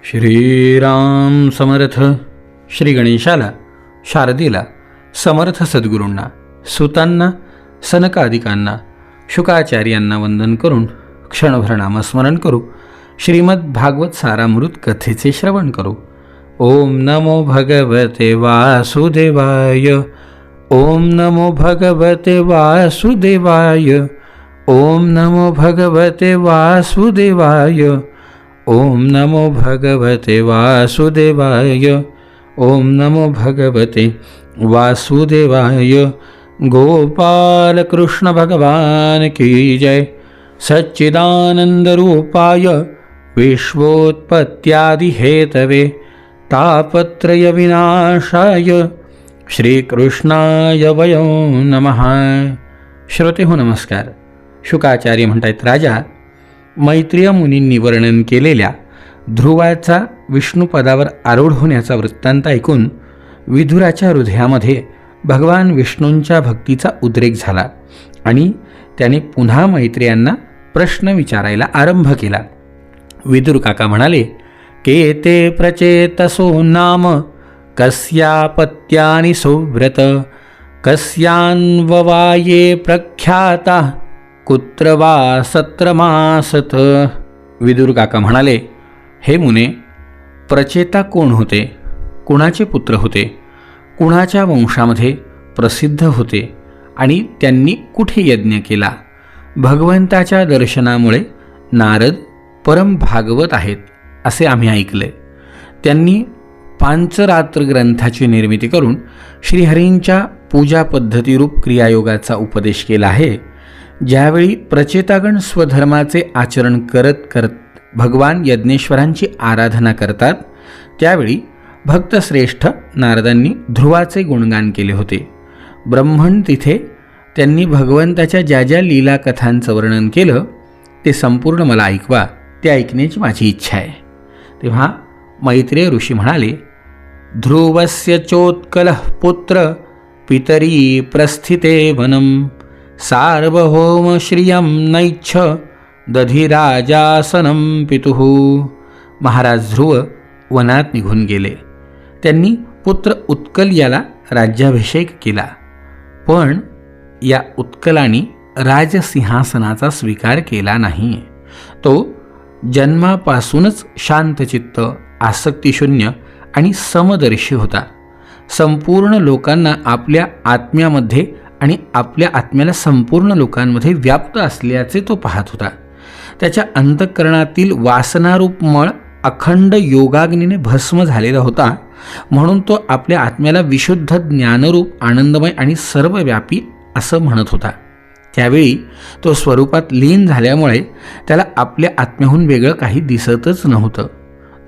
श्रीराम समर्थ. श्री गणेशाला, शारदेला, समर्थ सद्गुरूंना, सुतांना, सनकादिकांना, शुकाचार्यांना वंदन करून क्षणभर नामस्मरण करू. श्रीमद भागवत सारामृत कथेचे श्रवण करू. ओम नमो भगवते वासुदेवाय. ओम नमो भगवते वासुदेवाय. ओम नमो भगवते वासुदेवाय. ओम नमो भगवते वासुदेवाय. ओम नमो भगवते वासुदेवाय. गोपाल कृष्ण भगवान की जय. सच्चिदानंद रूपाय विश्वोत्पत्त्यादि हेतवे तापत्रय विनाशाय श्रीकृष्णाय वयं नमः. श्रोते हो नमस्कार. शुकाचार्य म्हणतायत, राजा, मैत्रेय मुनींनी वर्णन केलेल्या ध्रुवाचा विष्णुपदावर आरूढ होण्याचा वृत्तांत ऐकून विदुराच्या हृदयामध्ये भगवान विष्णूंच्या भक्तीचा उद्रेक झाला आणि त्याने पुन्हा मैत्रेयांना प्रश्न विचारायला आरंभ केला. विदुर काका म्हणाले, केते प्रचेतसो नाम कस्यापत्यानि सुव्रत कस्यान्ववाये प्रख्याता कुत्र वा सत्रमासत. विदुर काका म्हणाले, हे मुने, प्रचेता कोण होते, कुणाचे पुत्र होते, कुणाच्या वंशामध्ये प्रसिद्ध होते आणि त्यांनी कुठे यज्ञ केला. भगवंताच्या दर्शनामुळे नारद परम भागवत आहेत असे आम्ही ऐकले. त्यांनी पांचरात्र ग्रंथाची निर्मिती करून श्रीहरींच्या पूजा पद्धतीरूप क्रियायोगाचा उपदेश केला आहे. ज्यावेळी प्रचेतागण स्वधर्माचे आचरण करत करत भगवान यज्ञेश्वरांची आराधना करतात, त्यावेळी भक्तश्रेष्ठ नारदांनी ध्रुवाचे गुणगान केले होते. ब्रह्मण तिथे त्यांनी भगवंताच्या ज्या ज्या लीला कथांचं वर्णन केलं ते संपूर्ण मला ऐकवा, ते ऐकण्याची माझी इच्छा आहे. तेव्हा मैत्रेय ऋषी म्हणाले, ध्रुवस्य चोत्कलः पुत्र पितरी प्रस्थिते वनम सार्वभौम श्रियं नैच्छ दधिराजासनं पितुः. महाराज ध्रुव वनात निघून गेले. त्यांनी पुत्र उत्कल याला राज्याभिषेक केला, पण या उत्कलाने राजसिंहासनाचा स्वीकार केला नाही. तो जन्मापासूनच शांतचित्त, आसक्तिशून्य आणि समदर्शी होता. संपूर्ण लोकांना आपल्या आत्म्यामध्ये आणि आपल्या आत्म्याला संपूर्ण लोकांमध्ये व्याप्त असल्याचे तो पाहत होता. त्याच्या अंतःकरणातील वासनारूप मळ अखंड योगाग्नीने भस्म झालेला होता, म्हणून तो आपल्या आत्म्याला विशुद्ध ज्ञानरूप, आनंदमय आणि सर्वव्यापी असं म्हणत होता. त्यावेळी तो स्वरूपात लीन झाल्यामुळे त्याला आपल्या आत्म्याहून वेगळं काही दिसतच नव्हतं.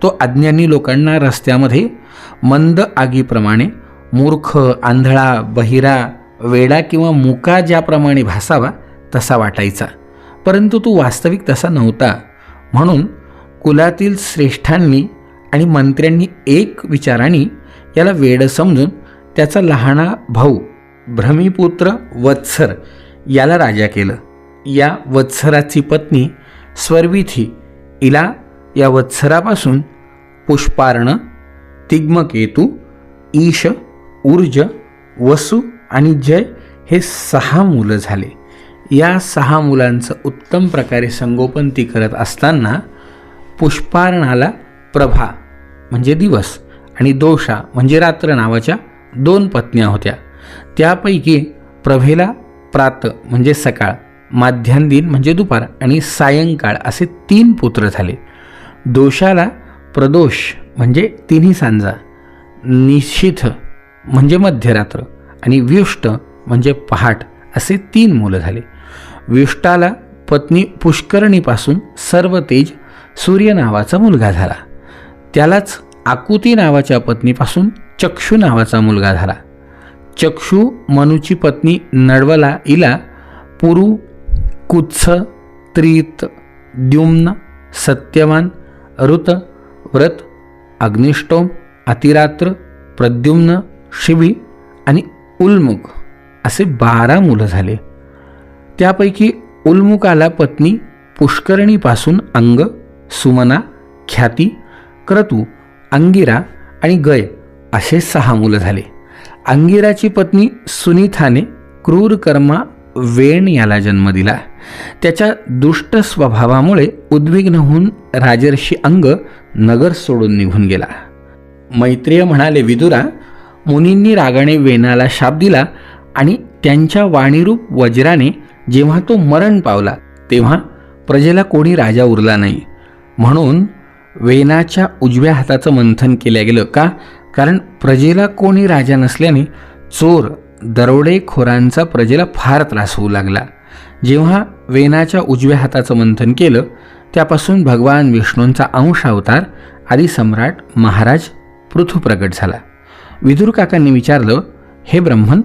तो अज्ञानी लोकांना रस्त्यामध्ये मंद आगीप्रमाणे मूर्ख, आंधळा, बहिरा, वेडा किंवा मुका ज्याप्रमाणे भासावा तसा वाटायचा, परंतु तो वास्तविक तसा नव्हता. म्हणून कुलातील श्रेष्ठांनी आणि मंत्र्यांनी एक विचाराने याला वेड समजून त्याचा लहाना भाऊ भ्रमीपुत्र वत्सर याला राजा केलं. या वत्सराची पत्नी स्वर्विथी, हिला या वत्सरापासून पुष्पार्ण, तिग्मकेतू, ईश, ऊर्ज, वसु आणि जय हे 6 मुलं झाले. या 6 मुलांचं उत्तम प्रकारे संगोपन ती करत असताना पुष्पार्णाला प्रभा म्हणजे दिवस आणि दोषा म्हणजे रात्र नावाच्या 2 पत्न्या होत्या. त्यापैकी प्रभेला प्रात म्हणजे सकाळ, माध्यान्ह म्हणजे दुपार आणि सायंकाळ असे 3 पुत्र झाले. दोषाला प्रदोष म्हणजे तिन्ही सांजा, निशिथ म्हणजे मध्यरात्र आणि व्युष्ट म्हणजे पहाट असे 3 मुलं झाले. व्युष्टाला पत्नी पुष्करणीपासून सर्व तेज सूर्य नावाचा मुलगा झाला. त्यालाच आकुती नावाच्या पत्नीपासून चक्षु नावाचा मुलगा झाला. चक्षु मनुची पत्नी नडवला, हिला पुरु, कुत्स, त्रित, द्युम्न, सत्यवान, ऋत, व्रत, अग्निष्टोम, अतिरात्र, प्रद्युम्न, शिबी आणि उल्मुख असे 12 मुलं झाले. त्यापैकी उल्मुकाला पत्नी पुष्करणीपासून अंग, सुमना, ख्याती, क्रतू, अंगिरा आणि गय असे 6 मुलं झाले. अंगिराची पत्नी सुनीथाने क्रूरकर्मा वेण याला जन्म दिला. त्याच्या दुष्ट स्वभावामुळे उद्विग्न होऊन राजर्षी अंग नगर सोडून निघून गेला. मैत्रेय म्हणाले, विदुरा, मुनींनी रागाने वेणाला शाप दिला आणि त्यांच्या वाणीरूप वज्राने जेव्हा तो मरण पावला तेव्हा प्रजेला कोणी राजा उरला नाही. म्हणून वेणाच्या उजव्या हाताचं मंथन केलं गेलं. का? कारण प्रजेला कोणी राजा नसल्याने चोर दरोडेखोरांचा प्रजेला फार त्रास होऊ लागला. जेव्हा वेणाच्या उजव्या हाताचं मंथन केलं त्यापासून भगवान विष्णूंचा अंश अवतार आदी सम्राट महाराज पृथू प्रगट झाला. विदुर काकांनी विचारलं, हे ब्रह्मन,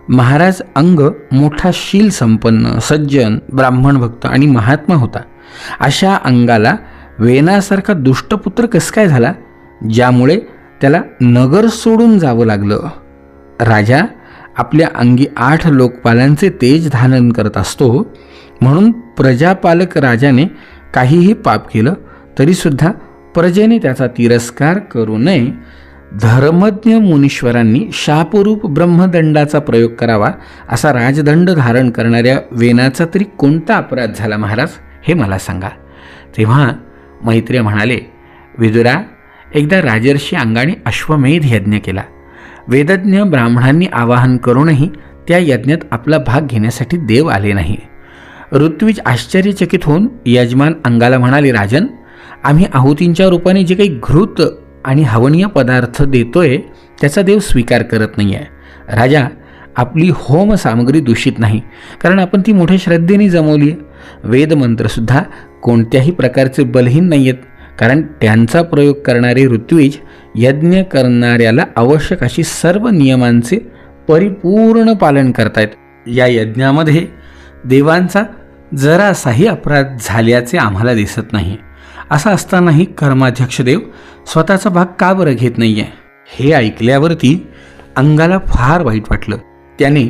महाराज अंग मोठा शील संपन्न, सज्जन, ब्राह्मण भक्त आणि महात्मा होता. अशा अंगाला वेणासारखा दुष्टपुत्र कस काय झाला, ज्यामुळे त्याला नगर सोडून जावं लागलं? राजा आपल्या अंगी 8 लोकपालांचे तेज धारण करत असतो. म्हणून प्रजापालक राजाने काहीही पाप केलं तरीसुद्धा प्रजेने त्याचा तिरस्कार करू नये. धर्मज्ञ मुनीश्वरांनी शापरूप ब्रह्मदंडाचा प्रयोग करावा. असा राजदंड धारण करणाऱ्या वेणाचा तरी कोणता अपराध झाला महाराज, हे मला सांगा. तेव्हा मैत्रेय म्हणाले, विदुरा, एकदा राजर्षी अंगाने अश्वमेध यज्ञ केला. वेदज्ञ ब्राह्मणांनी आवाहन करूनही त्या यज्ञात आपला भाग घेण्यासाठी देव आले नाही. ऋत्विज आश्चर्यचकित होऊन यजमान अंगाला म्हणाले, राजन, आम्ही आहुतींच्या रूपाने जे काही घृत आणि हवनीय पदार्थ देतोय त्याचा देव स्वीकार करत नाही आहे. राजा, आपली होम सामग्री दूषित नाही, कारण आपण ती मोठ्या श्रद्धेने जमवली आहे. वेदमंत्रसुद्धा कोणत्याही प्रकारचे बलहीन नाही आहेत, कारण त्यांचा प्रयोग करणारे ऋत्विज यज्ञ करणाऱ्याला आवश्यक अशी सर्व नियमांचे परिपूर्ण पालन करतायत. या यज्ञामध्ये देवांचा जरासाही अपराध झाल्याचे आम्हाला दिसत नाही. असं असतानाही कर्माध्यक्ष देव स्वतःचा भाग का बरं घेत नाही आहे? हे ऐकल्यावरती अंगाला फार वाईट वाटलं. त्याने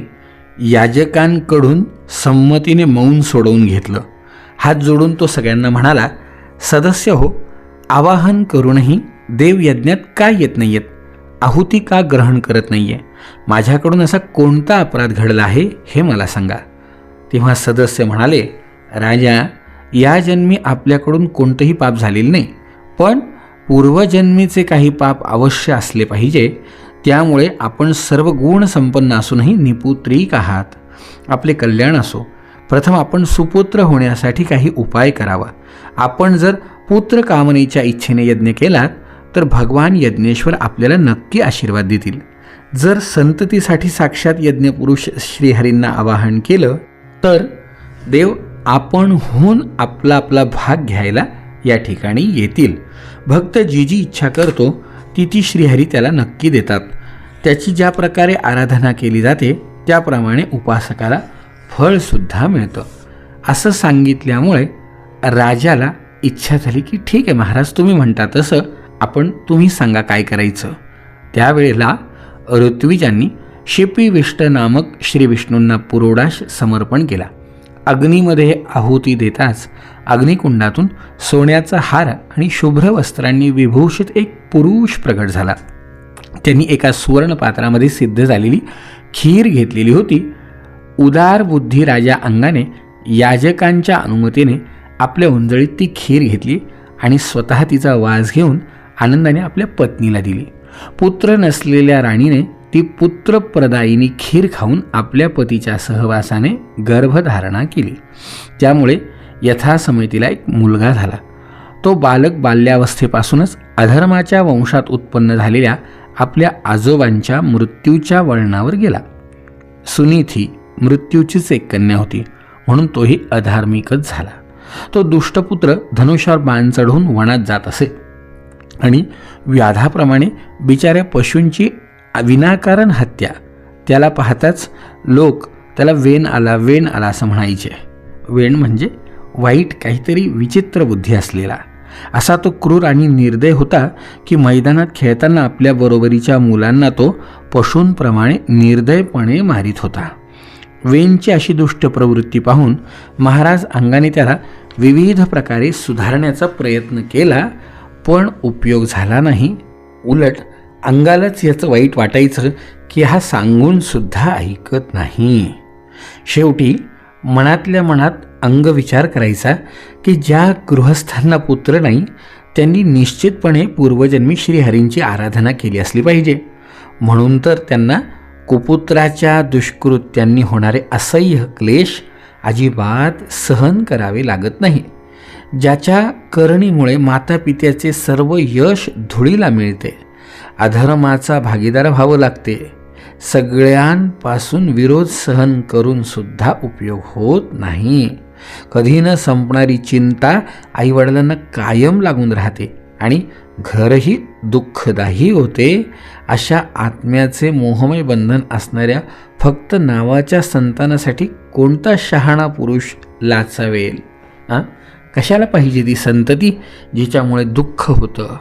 याजकांकडून संमतीने मौन सोडवून घेतलं. हात जोडून तो सगळ्यांना म्हणाला, सदस्य हो, आवाहन करूनही देव यज्ञात का येत नाही आहेत? आहुती का ग्रहण करत नाही आहे? माझ्याकडून असा कोणता अपराध घडला आहे हे मला सांगा. तेव्हा सदस्य म्हणाले, राजा, या जन्मी आपल्याकडून कोणतंही पाप झालेलं नाही, पण पूर्वजन्मीचे काही पाप अवश्य असले पाहिजे. त्यामुळे आपण सर्व गुण संपन्न असूनही निपुत्रिक आहात. आपले कल्याण असो. प्रथम आपण सुपुत्र होण्यासाठी काही उपाय करावा. आपण जर पुत्र कामनेच्या इच्छेने यज्ञ केलात तर भगवान यज्ञेश्वर आपल्याला नक्की आशीर्वाद देतील. जर संततीसाठी साक्षात यज्ञपुरुष श्रीहरींना आवाहन केलं तर देव आपणहून आपला आपला भाग घ्यायला या ठिकाणी येतील. भक्त जी जी इच्छा करतो ती ती श्रीहरी त्याला नक्की देतात. त्याची ज्या प्रकारे आराधना केली जाते त्याप्रमाणे उपासकाला फळसुद्धा मिळतं. असं सांगितल्यामुळे राजाला इच्छा झाली की ठीक आहे महाराज, तुम्ही म्हणता तसं तुम्ही सांगा काय करायचं. त्यावेळेला ऋत्विजांनी शिपिविष्ट नामक श्री विष्णूंना पुरोडाश समर्पण केला. अग्नीमध्ये आहुती देताच अग्निकुंडातून सोन्याचा हार आणि शुभ्र वस्त्रांनी विभूषित एक पुरुष प्रगट झाला. त्यांनी एका सुवर्ण पात्रामध्ये सिद्ध झालेली खीर घेतलेली होती. उदार बुद्धी राजा अंगाने याजकांच्या अनुमतीने आपल्या उंजळीत ती खीर घेतली आणि स्वतः तिचा वास घेऊन आनंदाने आपल्या पत्नीला दिली. पुत्र नसलेल्या राणीने ती पुत्रप्रदायिनी खीर खाऊन आपल्या पतीच्या सहवासाने गर्भधारणा केली. त्यामुळे यथासमय तिला एक मुलगा झाला. तो बालक बाल्यावस्थेपासूनच अधर्माच्या वंशात उत्पन्न झालेल्या आपल्या आजोबांच्या मृत्यूच्या वळणावर गेला. सुनीथी मृत्यूचीच एक कन्या होती, म्हणून तोही अधार्मिकच झाला. तो दुष्टपुत्र धनुष्यावर बाण चढवून वनात जात असे आणि व्याधाप्रमाणे बिचाऱ्या पशूंची विनाकारण हत्या. त्याला पाहताच लोक त्याला वेण आला वेण आला असं म्हणायचे. वेण म्हणजे वाईट, काहीतरी विचित्र बुद्धी असलेला. असा तो क्रूर आणि निर्दय होता की मैदानात खेळताना आपल्या बरोबरीच्या मुलांना तो पशूंप्रमाणे निर्दयपणे मारित होता. वेणची अशी दुष्ट प्रवृत्ती पाहून महाराज अंगाने त्याला विविध प्रकारे सुधारण्याचा प्रयत्न केला, पण उपयोग झाला नाही. उलट अंगालाच याचं वाईट वाटायचं की हा सांगून सुद्धा ऐकत नाही. शेवटी मनातल्या मनात अंग विचार करायचा की ज्या गृहस्थांना पुत्र नाही त्यांनी निश्चितपणे पूर्वजन्मी श्रीहरींची आराधना केली असली पाहिजे. म्हणून तर त्यांना कुपुत्राच्या दुष्कृत्यांनी होणारे असह्य क्लेश अजिबात सहन करावे लागत नाही. ज्याच्या करणीमुळे मातापित्याचे सर्व यश धुळीला मिळते, अधर्माचा भागीदार व्हावं लागते, सगळ्यांपासून विरोध सहन करून सुद्धा उपयोग होत नाही. कधी न संपणारी चिंता आईवडिलांना कायम लागून राहते आणि घरही दुःखदायी होते. अशा आत्म्याचे मोहमय बंधन असणाऱ्या फक्त नावाच्या संतानासाठी कोणता शहाणा पुरुष लाचावेल? कशाला पाहिजे ती संतती जिच्यामुळे दुःख होतं?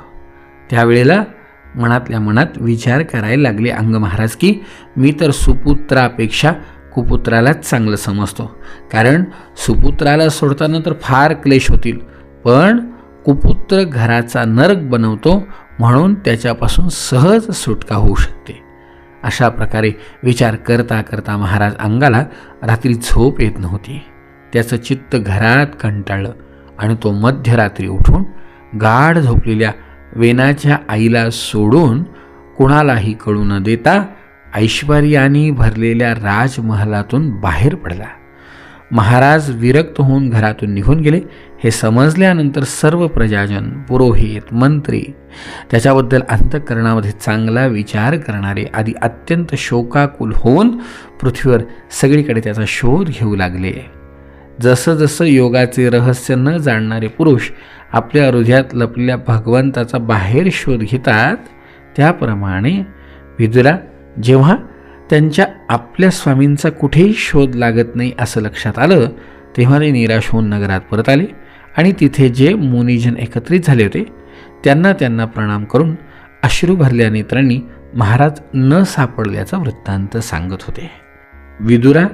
त्यावेळेला मनातल्या मनात विचार करायला लागले अंग महाराज की मी तर सुपुत्रापेक्षा कुपुत्रालाच चांगलं समजतो. कारण सुपुत्राला सोडताना तर फार क्लेश होतील, पण कुपुत्र घराचा नरक बनवतो, म्हणून त्याच्यापासून सहज सुटका होऊ शकते. अशा प्रकारे विचार करता करता महाराज अंगाला रात्री झोप येत नव्हती. त्याचं चित्त घरात कंटाळलं आणि तो मध्यरात्री उठून गाढ झोपलेल्या वेनाच्या आईला सोडून कुणालाही कळू न देता ऐश्वर्याने भरलेल्या राजमहालातून बाहेर पडला. महाराज विरक्त होऊन घरातून निघून गेले. हे समजल्यानंतर सर्व प्रजाजन, पुरोहित, मंत्री त्याच्याबद्दल अंतःकरणामध्ये चांगला विचार करणारे आधी अत्यंत शोकाकुल होऊन पृथ्वीवर सगळीकडे त्याचा शोध घेऊ लागले. जसं जसं योगाचे रहस्य न जाणणारे पुरुष आपल्या हृदयात लपलेल्या भगवंताचा बाहेर शोध घेतात, त्याप्रमाणे विदुरा जेव्हा त्यांच्या आपल्या स्वामींचा कुठेही शोध लागत नाही असं लक्षात आलं, तेव्हा ते निराश होऊन नगरात परत आले आणि तिथे जे मुनिजन एकत्रित झाले होते त्यांना प्रणाम करून अश्रू भरल्या नेत्रांनी महाराज न सापडल्याचा वृत्तांत सांगत होते. विदुरा,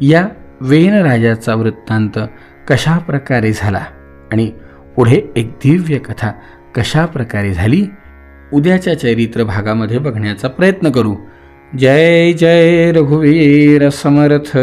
या वेन राजाचा वृत्तांत कशा प्रकारे झाला आणि पुढे एक दिव्य कथा कशा प्रकारे झाली, उद्याच्या चरित्र भागामध्ये बघण्याचा प्रयत्न करू. जय जय रघुवीर समर्थ.